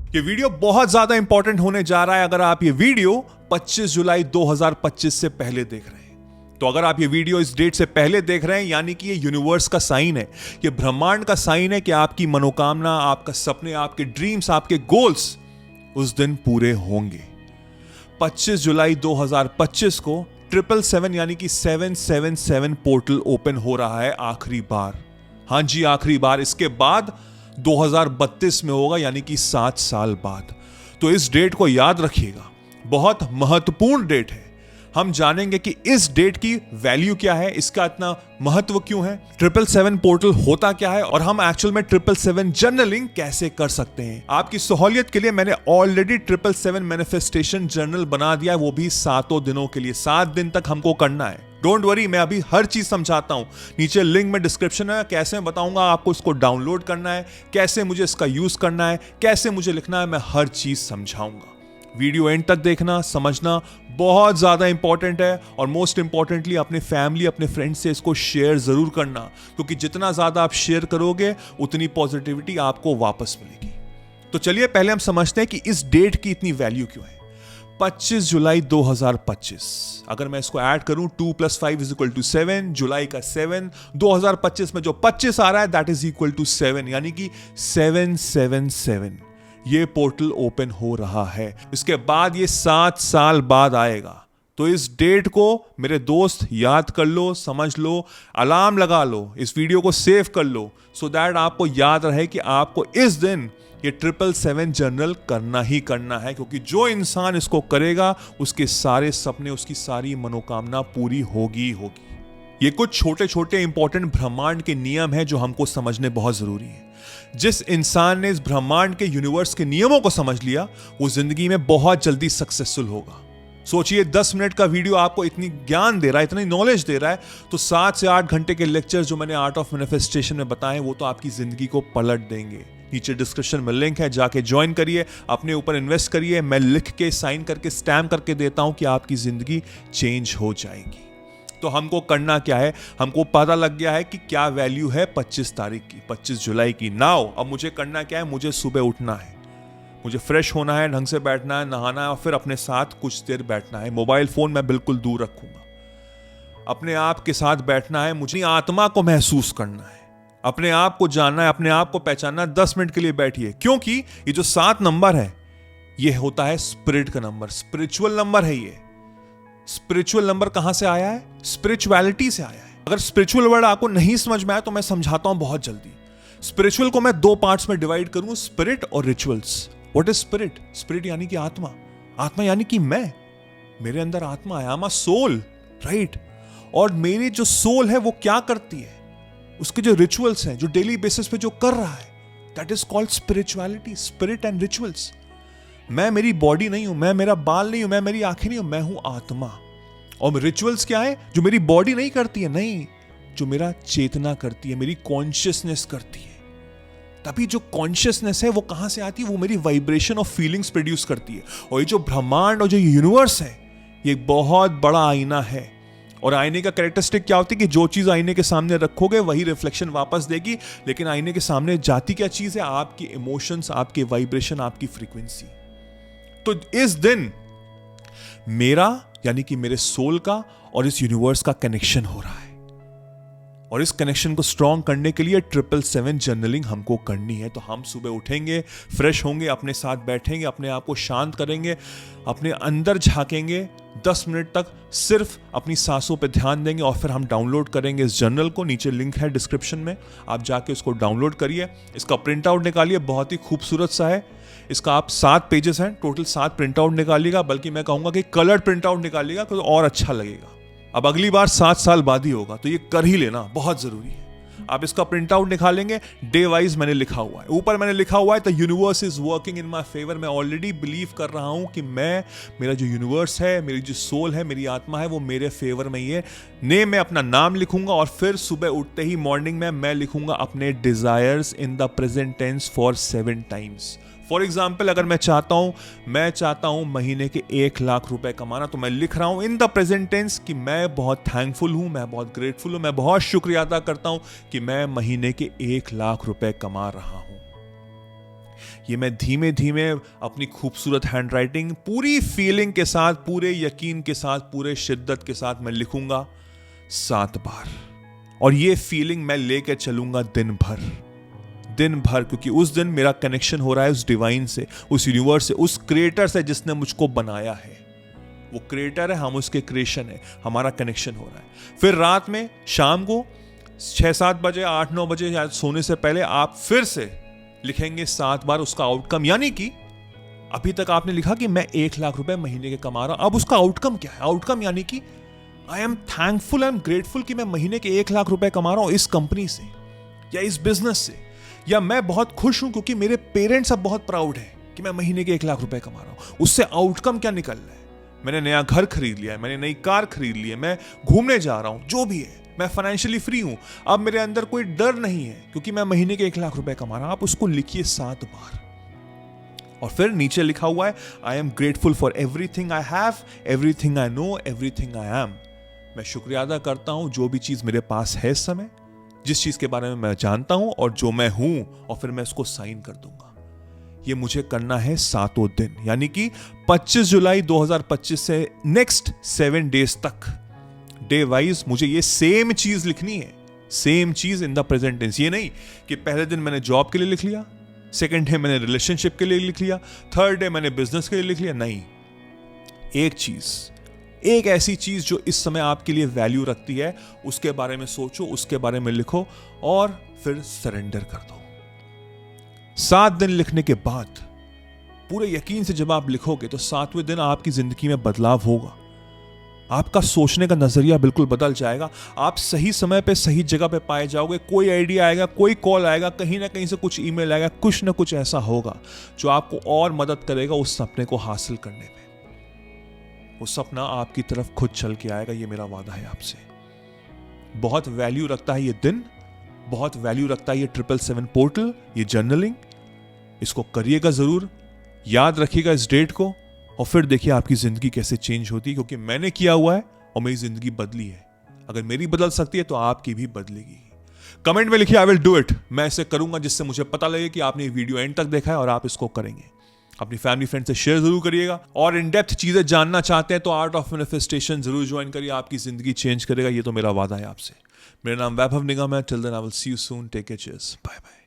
ये वीडियो बहुत ज्यादा इंपॉर्टेंट होने जा रहा है अगर आप ये वीडियो 25 जुलाई 2025 से पहले देख रहे हैं। तो अगर आप ये वीडियो इस डेट से पहले देख रहे हैं यानी कि ये यूनिवर्स का साइन है, ये ब्रह्मांड का साइन है कि आपकी मनोकामना, आपका सपने, आपके ड्रीम्स, आपके गोल्स उस दिन पूरे होंगे। 25 जुलाई 2025 को 777 यानी कि 777 पोर्टल ओपन हो रहा है आखिरी बार। हां जी, आखिरी बार। इसके बाद 2032 में होगा यानी कि 7 साल बाद। तो इस डेट को याद रखिएगा, बहुत महत्वपूर्ण डेट है। हम जानेंगे कि इस डेट की वैल्यू क्या है, इसका इतना महत्व क्यों है, 777 पोर्टल होता क्या है और हम एक्चुअल में 777 जर्नलिंग कैसे कर सकते हैं। आपकी सहूलियत के लिए मैंने ऑलरेडी 777 मैनिफेस्टेशन जर्नल बना दिया है, वो भी 7 दिनों के लिए। 7 दिन तक हमको करना है। डोंट वरी, मैं अभी हर चीज समझाता हूं। नीचे लिंक में डिस्क्रिप्शन है, कैसे मैं बताऊंगा आपको इसको डाउनलोड करना है, कैसे मुझे इसका यूज करना है, कैसे मुझे लिखना है, मैं हर चीज समझाऊंगा। वीडियो एंड तक देखना, समझना बहुत ज्यादा इंपॉर्टेंट है। और मोस्ट इंपॉर्टेंटली अपने फैमिली, अपने फ्रेंड्स से इसको शेयर जरूर करना, क्योंकि जितना ज्यादा आप शेयर करोगे उतनी पॉजिटिविटी आपको वापस मिलेगी। तो चलिए पहले हम समझते हैं कि इस डेट की इतनी वैल्यू क्यों है। 25 जुलाई 2025, अगर मैं इसको ऐड करूं 2 + 5 = 7, जुलाई का 7, 2025 में जो 25 आ रहा है दैट इज इक्वल टू 7, यानी कि 777 ये पोर्टल ओपन हो रहा है। इसके बाद ये 7 साल बाद आएगा। तो इस डेट को मेरे दोस्त याद कर लो, समझ लो, अलार्म लगा लो, इस वीडियो को सेव कर लो, सो दैट आपको याद रहे कि आपको इस दिन ये 777 जर्नल करना ही करना है, क्योंकि जो इंसान इसको करेगा उसके सारे सपने, उसकी सारी मनोकामना पूरी होगी होगी। ये कुछ छोटे छोटे इंपॉर्टेंट ब्रह्मांड के नियम हैं जो हमको समझने बहुत जरूरी है। जिस इंसान ने इस ब्रह्मांड के, यूनिवर्स के नियमों को समझ लिया वो जिंदगी में बहुत जल्दी सक्सेसफुल होगा। सोचिए 10 मिनट का वीडियो आपको इतनी ज्ञान दे रहा है, इतनी नॉलेज दे रहा है, तो 7 से 8 घंटे के लेक्चर जो मैंने आर्ट ऑफ मैनिफेस्टेशन में बताए वो तो आपकी जिंदगी को पलट देंगे। नीचे डिस्क्रिप्शन में लिंक है, जाके ज्वाइन करिए, अपने ऊपर इन्वेस्ट करिए। मैं लिख के, साइन करके, स्टैम्प करके देता हूं कि आपकी जिंदगी चेंज हो जाएगी। तो हमको करना क्या है, हमको पता लग गया है कि क्या वैल्यू है 25 तारीख की, 25 जुलाई की। नाउ अब मुझे करना क्या है, मुझे सुबह उठना है, मुझे फ्रेश होना है, ढंग से बैठना है, नहाना है और फिर अपने साथ कुछ देर बैठना है। मोबाइल फोन मैं बिल्कुल दूर रखूंगा। अपने आप के साथ बैठना है, मुझे आत्मा को महसूस करना है, अपने आप को जानना है, अपने आप को पहचानना है। 10 मिनट के लिए बैठिए, क्योंकि ये जो 7 नंबर है ये होता है स्पिरिट का नंबर, स्पिरिचुअल नंबर है। ये स्पिरिचुअल नंबर कहां से आया है, स्पिरिचुअलिटी से आया है। अगर स्पिरिचुअल वर्ड आपको नहीं समझ में आया तो मैं समझाता हूं बहुत जल्दी। स्पिरिचुअल को मैं 2 पार्ट्स में डिवाइड करूं, स्पिरिट और rituals. What is spirit? Spirit यानी कि आत्मा, आत्मा यानी कि मैं, मेरे अंदर आत्मा है, I am a soul, right. और मेरी जो सोल है वो क्या करती है, उसके जो रिचुअल्स हैं, जो डेली बेसिस पे जो कर रहा है, that is called spirituality, spirit and rituals. मैं मेरी बॉडी नहीं हूं, मैं मेरा बाल नहीं हूं, मैं मेरी आंखें नहीं हूं, मैं हूं आत्मा। और रिचुअल्स क्या है, जो मेरी बॉडी नहीं करती है, नहीं, जो मेरा चेतना करती है, मेरी कॉन्शियसनेस करती है। तभी जो कॉन्शियसनेस है वो कहां से आती है, वो मेरी वाइब्रेशन ऑफ फीलिंग्स प्रोड्यूस करती है। और ये जो ब्रह्मांड और जो यूनिवर्स है ये एक बहुत बड़ा आईना है। और आईने का कैरेक्टरिस्टिक क्या होती है कि जो चीज आईने के सामने रखोगे वही रिफ्लेक्शन वापस देगी। लेकिन आईने के सामने जाती क्या चीज है, आपकी इमोशंस, आपके वाइब्रेशन, आपकी फ्रीक्वेंसी। तो इस दिन मेरा यानी कि मेरे सोल का और इस यूनिवर्स का कनेक्शन हो रहा है। और इस कनेक्शन को स्ट्रॉन्ग करने के लिए 777 जर्नलिंग हमको करनी है। तो हम सुबह उठेंगे, फ्रेश होंगे, अपने साथ बैठेंगे, अपने आप को शांत करेंगे, अपने अंदर झांकेंगे, 10 मिनट तक सिर्फ अपनी सांसों पे ध्यान देंगे और फिर हम डाउनलोड करेंगे इस जर्नल को। नीचे लिंक है डिस्क्रिप्शन में, आप जाके उसको डाउनलोड करिए, इसका प्रिंट आउट निकालिए, बहुत ही खूबसूरत सा है। इसका आप 7 पेजेस हैं, टोटल 7 प्रिंट आउट निकालिएगा, बल्कि मैं कहूँगा कि कलर्ड प्रिंट आउट निकालिएगा तो और अच्छा लगेगा। अब अगली बार 7 साल बाद ही होगा, तो ये कर ही लेना, बहुत जरूरी है। आप इसका प्रिंट आउट निकालेंगे, डे वाइज मैंने लिखा हुआ है, ऊपर मैंने लिखा हुआ है the universe is working in my favour. मैं ऑलरेडी बिलीव कर रहा हूं कि मेरा जो यूनिवर्स है, मेरी जो सोल है, मेरी आत्मा है, वो मेरे फेवर में ही है। नेम में अपना नाम लिखूंगा और फिर सुबह उठते ही मॉर्निंग में मैं लिखूंगा अपने desires in the present tense for 7 times. For example, अगर मैं चाहता हूं महीने के 1 लाख रुपए कमाना, तो मैं लिख रहा हूं इन द प्रेजेंट टेंस कि मैं बहुत थैंकफुल हूं, मैं बहुत ग्रेटफुल हूं, मैं बहुत शुक्रिया अदा करता हूं कि मैं महीने के 1 लाख रुपए कमा रहा हूं। ये मैं धीमे धीमे अपनी खूबसूरत हैंडराइटिंग, पूरी फीलिंग के साथ, पूरे यकीन के साथ, पूरे शिद्दत के साथ मैं लिखूंगा 7 बार। और ये फीलिंग मैं लेकर चलूंगा दिन भर, क्योंकि उस दिन मेरा कनेक्शन हो रहा है उस डिवाइन से, उस यूनिवर्स से, उस क्रिएटर से जिसने मुझको बनाया है। वो क्रिएटर है, हम उसके क्रिएशन है, हमारा कनेक्शन हो रहा है। फिर रात में, शाम को 6-7 बजे, 8-9 बजे या सोने से पहले आप फिर से लिखेंगे 7 बार उसका आउटकम। यानी कि अभी तक आपने लिखा कि मैं 1 लाख रुपए महीने के कमा रहा हूं, अब उसका आउटकम क्या है? आउटकम यानी कि I am thankful, I am grateful कि मैं महीने के 1 लाख रुपए कमा रहा हूं इस कंपनी से या इस बिजनेस से, या मैं बहुत खुश हूं क्योंकि मेरे पेरेंट्स अब बहुत प्राउड हैं कि मैं महीने के 1 लाख रुपए कमा रहा हूं। उससे आउटकम क्या निकल रहा है? मैंने नया घर खरीद लिया है, मैंने नई कार खरीद ली है, मैं घूमने जा रहा हूं, जो भी है, मैं फाइनेंशियली फ्री हूं। अब मेरे अंदर कोई डर नहीं है क्योंकि मैं महीने के 1 लाख रुपए कमा रहा हूं। आप उसको लिखिए 7 बार। और फिर नीचे लिखा हुआ है, I am grateful for everything I have, everything I know, everything I am. मैं शुक्रिया अदा करता हूं जो भी चीज मेरे पास है इस समय, जिस चीज के बारे में मैं जानता हूं और जो मैं हूं, और फिर मैं इसको साइन कर दूंगा। ये मुझे करना है 7 दिन, यानी कि 25 जुलाई 2025 से नेक्स्ट 7 डेज तक, डे वाइज मुझे ये सेम चीज लिखनी है, सेम चीज इन द प्रेजेंट टेंस। ये नहीं कि पहले दिन मैंने जॉब के लिए लिख लिया, सेकंड डे मैंने रिलेशनशिप के लिए लिख लिया, थर्ड डे मैंने बिजनेस के लिए लिख लिया। नहीं, एक चीज, एक ऐसी चीज जो इस समय आपके लिए वैल्यू रखती है, उसके बारे में सोचो, उसके बारे में लिखो और फिर सरेंडर कर दो। 7 दिन लिखने के बाद पूरे यकीन से जब आप लिखोगे तो 7वें दिन आपकी जिंदगी में बदलाव होगा। आपका सोचने का नजरिया बिल्कुल बदल जाएगा। आप सही समय पे सही जगह पे पाए जाओगे। कोई आइडिया आएगा, कोई कॉल आएगा, कहीं ना कहीं से कुछ ईमेल आएगा, कुछ ना कुछ ऐसा होगा जो आपको और मदद करेगा उस सपने को हासिल करने में। वो सपना आपकी तरफ खुद चल के आएगा, ये मेरा वादा है आपसे। बहुत वैल्यू रखता है ये दिन, बहुत वैल्यू रखता है ये 777 पोर्टल, ये जर्नलिंग। इसको करिएगा जरूर, याद रखिएगा इस डेट को, और फिर देखिए आपकी जिंदगी कैसे चेंज होती है, क्योंकि मैंने किया हुआ है और मेरी जिंदगी बदली है। अगर मेरी बदल सकती है तो आपकी भी बदलेगी। कमेंट में लिखिए आई विल डू इट, मैं इसे करूंगा, जिससे मुझे पता लगे कि आपने वीडियो एंड तक देखा है और आप इसको करेंगे। अपनी फैमिली फ्रेंड से शेयर जरूर करिएगा, और इन डेप्थ चीजें जानना चाहते हैं तो आर्ट ऑफ मैनिफेस्टेशन जरूर ज्वाइन करिए, आपकी जिंदगी चेंज करेगा, ये तो मेरा वादा है आपसे। मेरा नाम वैभव निगम है। Till then I will see you soon, take care, cheers, bye bye.